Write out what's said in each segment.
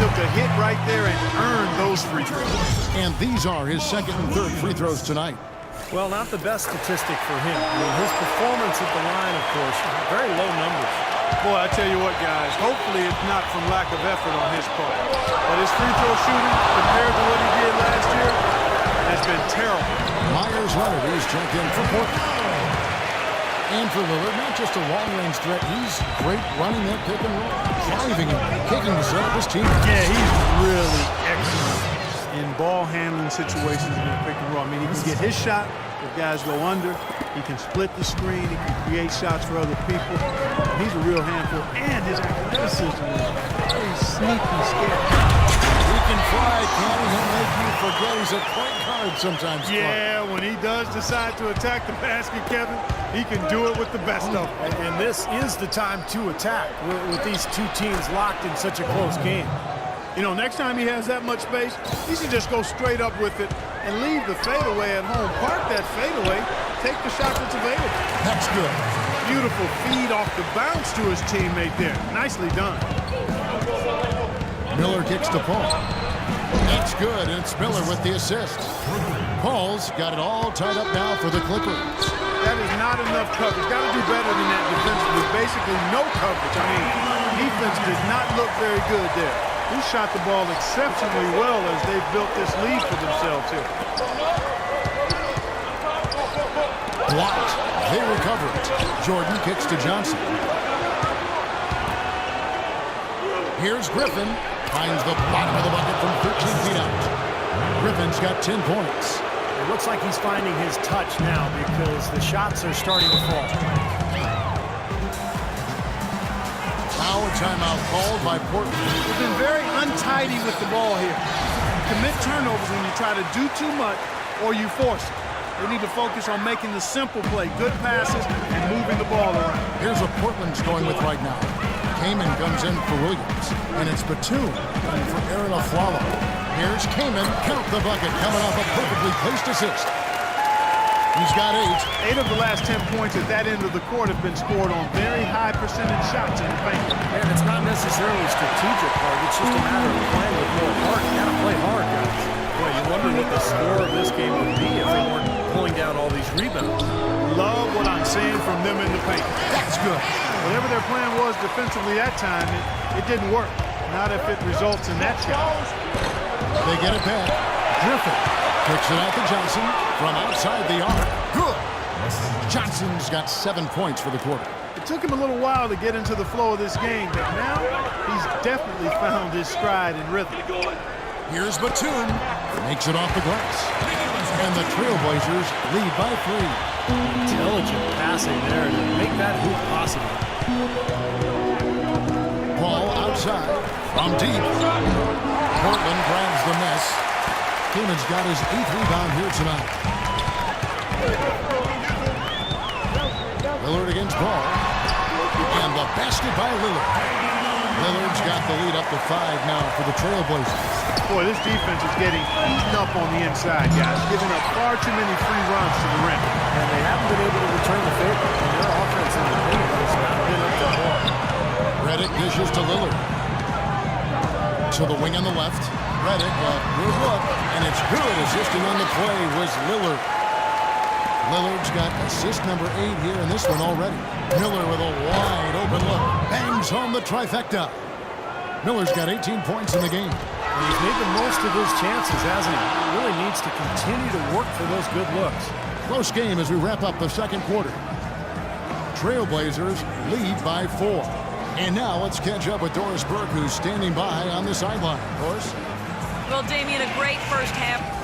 took a hit right there and earned those free throws. And these are his second and third free throws tonight. Well, not the best statistic for him. I mean, his performance at the line, of course, very low numbers. Boy, I tell you what, guys, hopefully it's not from lack of effort on his part. But his free throw shooting, compared to what he did last year, has been terrible. Myers Leonard is checked in for Portland. And for Lillard, not just a long-range threat, he's great running that pick and roll, driving and kicking to set up his team. Yeah, he's really excellent in ball handling situations in the pick and roll. I mean, he can get his shot if guys go under. He can split the screen. He can create shots for other people. He's a real handful. And his athleticism is very sneaky, scary. He can fly, can he? He'll make you forget he's a point guard sometimes. Yeah, when he does decide to attack the basket, Kevin, he can do it with the best of them. And this is the time to attack with these two teams locked in such a close game. You know, next time he has that much space, he should just go straight up with it and leave the fadeaway at home. Park that fadeaway, take the shot that's available. That's good. Beautiful feed off the bounce to his teammate there. Nicely done. Miller kicks to Paul. That's good, and it's Miller with the assist. Paul's got it all tied up now for the Clippers. That is not enough coverage. Got to do better than that defensively. Basically no coverage. I mean, defense did not look very good there. He shot the ball exceptionally well as they've built this lead for themselves here. Blocked. They recover it. Jordan kicks to Johnson. Here's Griffin. Finds the bottom of the bucket from 13 feet out. Griffin's got 10 points. It looks like he's finding his touch now because the shots are starting to fall. Now a timeout called by Portland. They've been very untidy with the ball here. Commit turnovers when you try to do too much or you force it. They need to focus on making the simple play, good passes, and moving the ball around. Here's what Portland's going with right now. Kaman comes in for Williams, and it's Batum and for Aaron Aflalo. Here's Kaman, count the bucket, coming off a perfectly placed assist. He's got 8. 8 of the last 10 points at that end of the court have been scored on very high percentage shots in the paint. And it's not necessarily strategic, Hart. It's just a matter of playing with more heart. You gotta play hard, guys. Boy, you wonder what the score of this game would be if they weren't pulling down all these rebounds. Love what I'm seeing from them in the paint. That's good. Whatever their plan was defensively that time, it didn't work. Not if it results in that shot. They get it back. Griffin kicks it out to Johnson from outside the arc. Good. Johnson's got 7 points for the quarter. It took him a little while to get into the flow of this game, but now he's definitely found his stride and rhythm. Here's Batum. Makes it off the glass. And the Trailblazers lead by 3. Intelligent passing there to make that hoop possible. Ball outside from deep. Portland grabs the mess. Kaman's got his 8th rebound here tonight. Lillard against Ball. And the basket by Lillard. Lillard's got the lead up to 5 now for the Trailblazers. Boy, this defense is getting eaten up on the inside, guys. Giving up far too many free runs to the rim. And they haven't been able to return the favor. And their offense in the paint has not been up to par. Redick dishes to Lillard. To the wing on the left. Redick, good look. And it's good. Assisting on the play was Lillard. Lillard's got assist number 8 here in this one already. Miller with a wide open look. Bangs home the trifecta. Miller's got 18 points in the game. And he's made the most of his chances, hasn't he? He really needs to continue to work for those good looks. Close game as we wrap up the second quarter. Trailblazers lead by 4. And now let's catch up with Doris Burke, who's standing by on the sideline. Doris? Well, Damian, a great first half.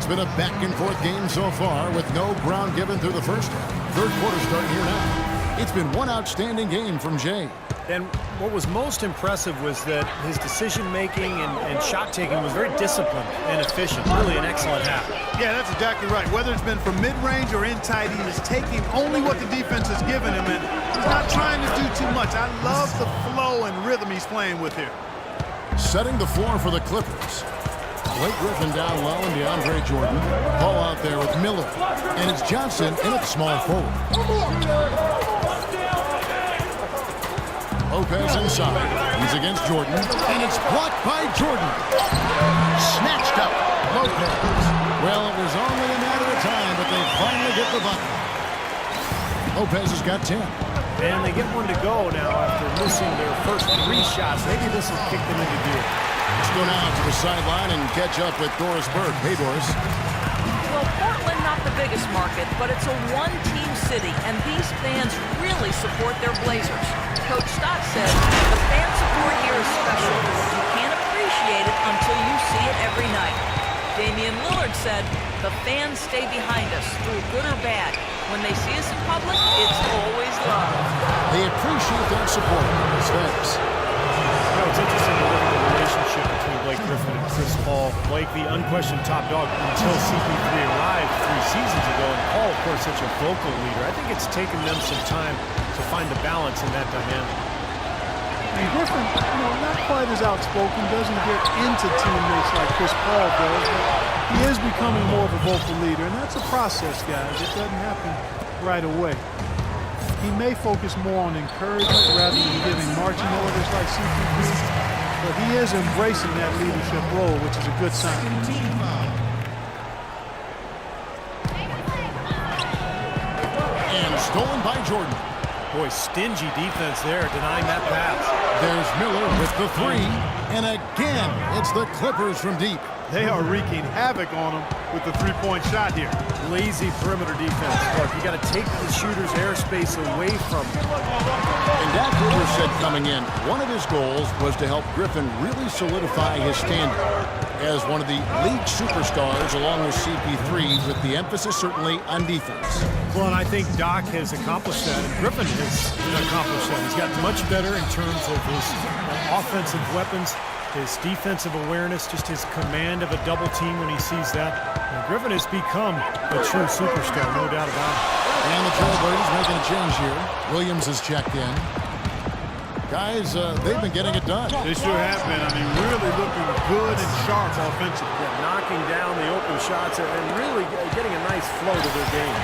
It's been a back-and-forth game so far with no ground given through the first half. Third quarter starting here now. It's been one outstanding game from Jay. And what was most impressive was that his decision-making and shot-taking was very disciplined and efficient. Really an excellent half. Yeah, that's exactly right. Whether it's been from mid-range or in tight, he is taking only what the defense has given him, and he's not trying to do too much. I love the flow and rhythm he's playing with here. Setting the floor for the Clippers. Blake Griffin down low and DeAndre Jordan. Ball out there with Miller. And it's Johnson in at small forward. Lopez inside. He's against Jordan. And it's blocked by Jordan. Snatched up. Lopez. Well, it was only a matter of time, but they finally get the bucket. Lopez has got 10. And they get one to go now after missing their first 3 shots. Maybe this will kick them into gear. Let's go now to the sideline and catch up with Doris Burke. Hey, Doris. Well, Portland not the biggest market, but it's a one-team city, and these fans really support their Blazers. Coach Stott said, the fan support here is special. You can't appreciate it until you see it every night. Damian Lillard said, the fans stay behind us, through good or bad. When they see us in public, it's always love. They appreciate that support. Thanks. You know, it's interesting to look at the relationship between Blake Griffin and Chris Paul. Blake, the unquestioned top dog until CP3 arrived 3 seasons ago, and Paul, of course, such a vocal leader. I think it's taken them some time to find the balance in that dynamic. And Griffin, not quite as outspoken, doesn't get into teammates like Chris Paul does, but he is becoming more of a vocal leader, and that's a process, guys. It doesn't happen right away. He may focus more on encouragement rather than giving marching orders like CP3, but he is embracing that leadership role, which is a good sign. And stolen by Jordan. Boy, stingy defense there, denying that pass. There's Miller with the 3. And again, it's the Clippers from deep. They are wreaking havoc on him with the three-point shot here. Lazy perimeter defense. Look, you got to take the shooter's airspace away from him. And Doc Rivers said coming in, one of his goals was to help Griffin really solidify his standing as one of the league superstars along with CP3, with the emphasis certainly on defense. Well, and I think Doc has accomplished that, and Griffin has accomplished that. He's gotten much better in terms of his offensive weapons, his defensive awareness, just his command of a double team when he sees that. And Griffin has become a true superstar, no doubt about it. And the Trailblazers making a change here. Williams has checked in. Guys, they've been getting it done. They sure have been. I mean, really looking good and sharp offensively. Yeah, knocking down the open shots and really getting a nice flow to their game.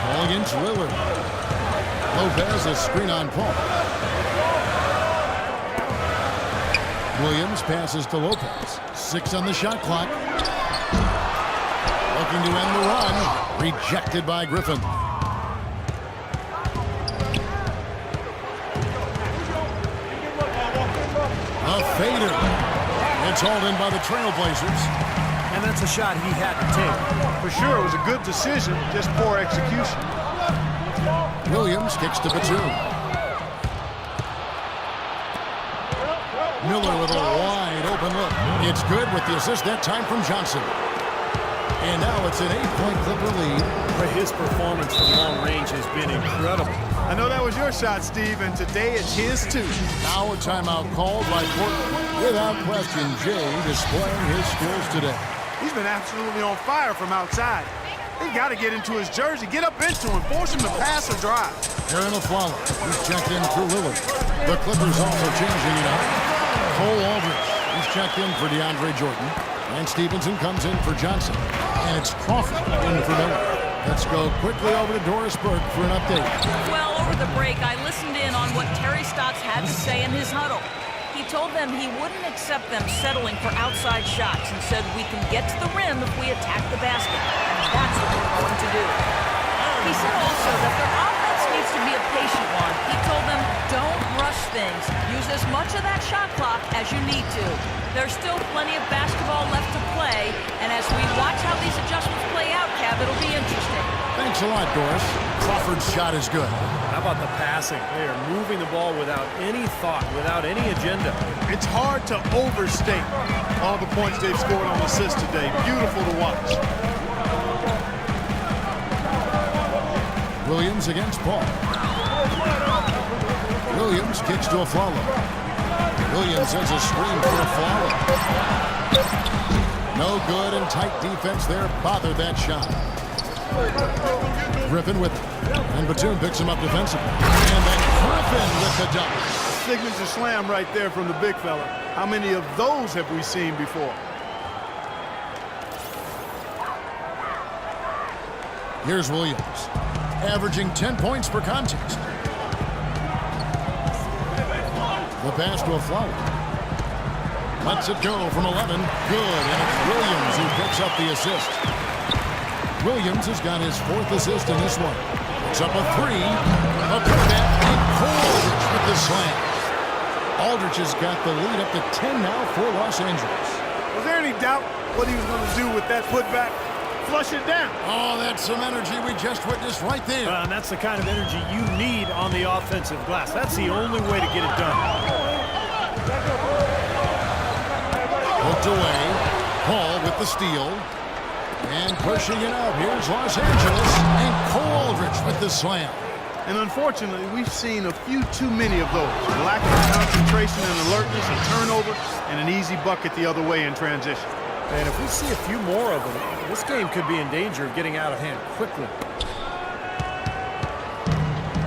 Ball against Lillard. Lopez a screen on Paul. Williams passes to Lopez. 6 on the shot clock. Looking to end the run. Rejected by Griffin. A fader. It's hauled in by the Trailblazers. And that's a shot he had to take. For sure, it was a good decision, just poor execution. Williams kicks to Batum. Miller with a wide open look. It's good with the assist that time from Johnson. And now it's an 8-point Clipper lead. But his performance from long range has been incredible. I know that was your shot, Steve, and today it's his too. Now a timeout called by Portland. Without question, Jay displaying his skills today. He's been absolutely on fire from outside. They've got to get into his jersey, get up into him, force him to pass or drive. Aaron Aflalo, he's checked in through Lillard. The Clippers also changing it up. Cole Aldridge, he's checked in for DeAndre Jordan. And Stevenson comes in for Johnson. And it's Crawford in for Miller. Let's go quickly over to Doris Burke for an update. Well, over the break, I listened in on what Terry Stotts had to say in his huddle. He told them he wouldn't accept them settling for outside shots and said we can get to the rim if we attack the basket, and that's what we're going to do. He said also that their offense needs to be a patient one. He told them, don't rush things. Use as much of that shot clock as you need to. There's still plenty of basketball left to play, and as we watch how these adjustments play out, Cav, it'll be interesting. Thanks a lot, Doris. Crawford's shot is good. How about the passing? They are moving the ball without any thought, without any agenda. It's hard to overstate all the points they've scored on assists today. Beautiful to watch. Williams against Paul. Williams kicks to Afflalo. Williams has a screen for Afflalo. No good, and tight defense there bothered that shot. Griffin with it. And Batum picks him up defensively. And then Griffin with the dunk. Signature slam right there from the big fella. How many of those have we seen before? Here's Williams, averaging 10 points per contest. The pass to Afflalo. Lets it go from 11. Good, and it's Williams who picks up the assist. Williams has got his 4th assist in this one. It's up a 3. A putback, and Aldridge with the slam. Aldridge has got the lead up to 10 now for Los Angeles. Was there any doubt what he was going to do with that putback? Flush it down. Oh, that's some energy we just witnessed right there. And that's the kind of energy you need on the offensive glass. That's the only way to get it done. Hooked away. Paul with the steal. And pushing it out. Here's Los Angeles. And Cole Aldridge with the slam. And unfortunately, we've seen a few too many of those. A lack of concentration and alertness, a turnover, and an easy bucket the other way in transition. And if we see a few more of them, this game could be in danger of getting out of hand quickly.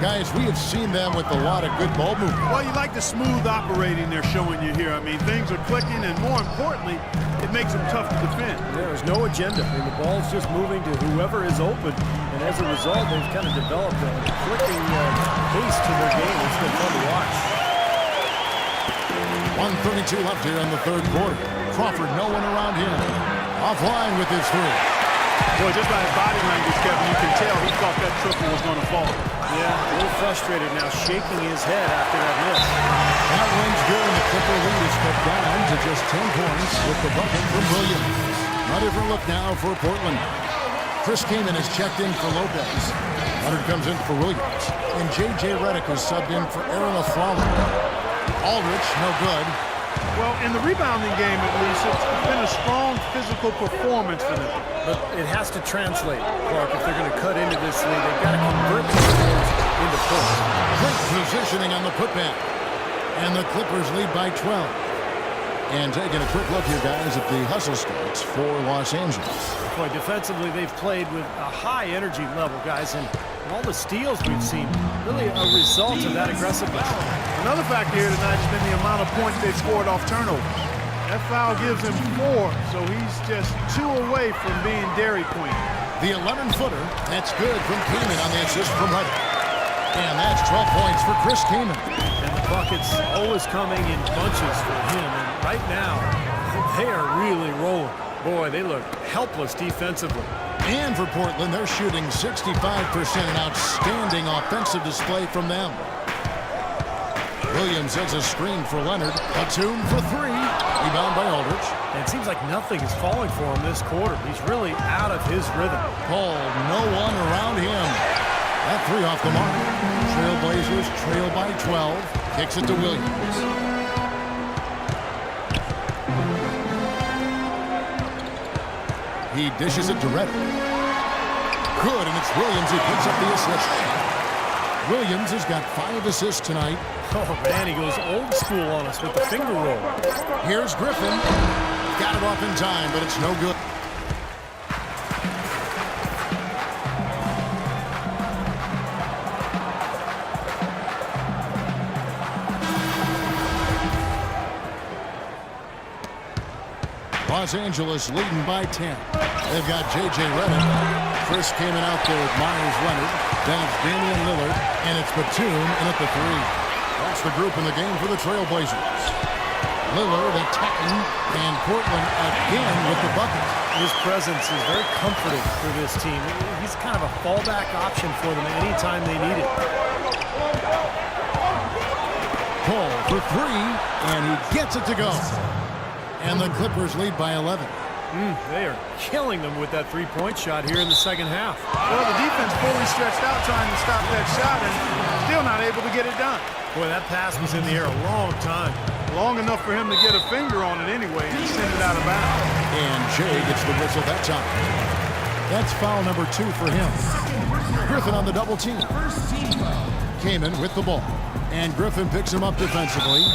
Guys, we have seen them with a lot of good ball movement. Well, you like the smooth operating they're showing you here. I mean, things are clicking, and more importantly, it makes them tough to defend. There's no agenda. I mean, the ball's just moving to whoever is open, and as a result, they've kind of developed a clicking pace to their game. It's been fun to watch. 1:32 left here in the 3rd quarter. Crawford, no one around him. Offline with his 3. Boy, just by his body language, Kevin, you can tell he thought that triple was going to fall. Yeah, a little frustrated now, shaking his head after that miss. That one's good, and the Clipper lead is cut down to just 10 points with the bucket from Williams. A different look now for Portland. Chris Kaman has checked in for Lopez. Leonard comes in for Williams. And J.J. Redick is subbed in for Aaron Afflalo. Aldridge, no good. Well, in the rebounding game, at least, it's been a strong physical performance for them. But it has to translate, Clark, if they're going to cut into this lead. They've got to convert these scores into points. Great positioning on the putback. And the Clippers lead by 12. And taking a quick look here, guys, at the hustle stats for Los Angeles. Boy, defensively, they've played with a high energy level, guys, and all the steals we've seen, really a result of that aggressiveness. Another factor here tonight has been the amount of points they've scored off turnover. That foul gives him 4, so he's just 2 away from being Dairy Queen. The 11-footer, that's good from Kaman on the assist from Redick. And that's 12 points for Chris Kaman. And the buckets always coming in bunches for him, and right now, they are really rolling. Boy, they look helpless defensively. And for Portland, they're shooting 65%, an outstanding offensive display from them. Williams has a screen for Leonard. Batum for 3. Rebound by Aldridge. And it seems like nothing is falling for him this quarter. He's really out of his rhythm. Paul, no one around him. That 3 off the mark. Trailblazers trail by 12. Kicks it to Williams. He dishes it to Redick. Good, and it's Williams who picks up the assist. Williams has got 5 assists tonight. Oh, man, he goes old school on us with the finger roll. Here's Griffin. Got it off in time, but it's no good. Los Angeles leading by 10. They've got J.J. Redick. Chris Kaman out there with Myers Leonard. Then it's Damian Lillard. And it's Batum in at the 3. That's the group in the game for the Trailblazers. Lillard attacking. And Portland again with the bucket. His presence is very comforting for this team. He's kind of a fallback option for them anytime they need it. Paul for 3. And he gets it to go. And the Clippers lead by 11. They are killing them with that three-point shot here in the second half. Well, the defense fully stretched out trying to stop that shot and still not able to get it done. Boy, that pass was in the air a long time. Long enough for him to get a finger on it anyway and send it out of bounds. And Jay gets the whistle that time. That's foul number 2 for him. Griffin on the double team. Kaman with the ball. And Griffin picks him up defensively.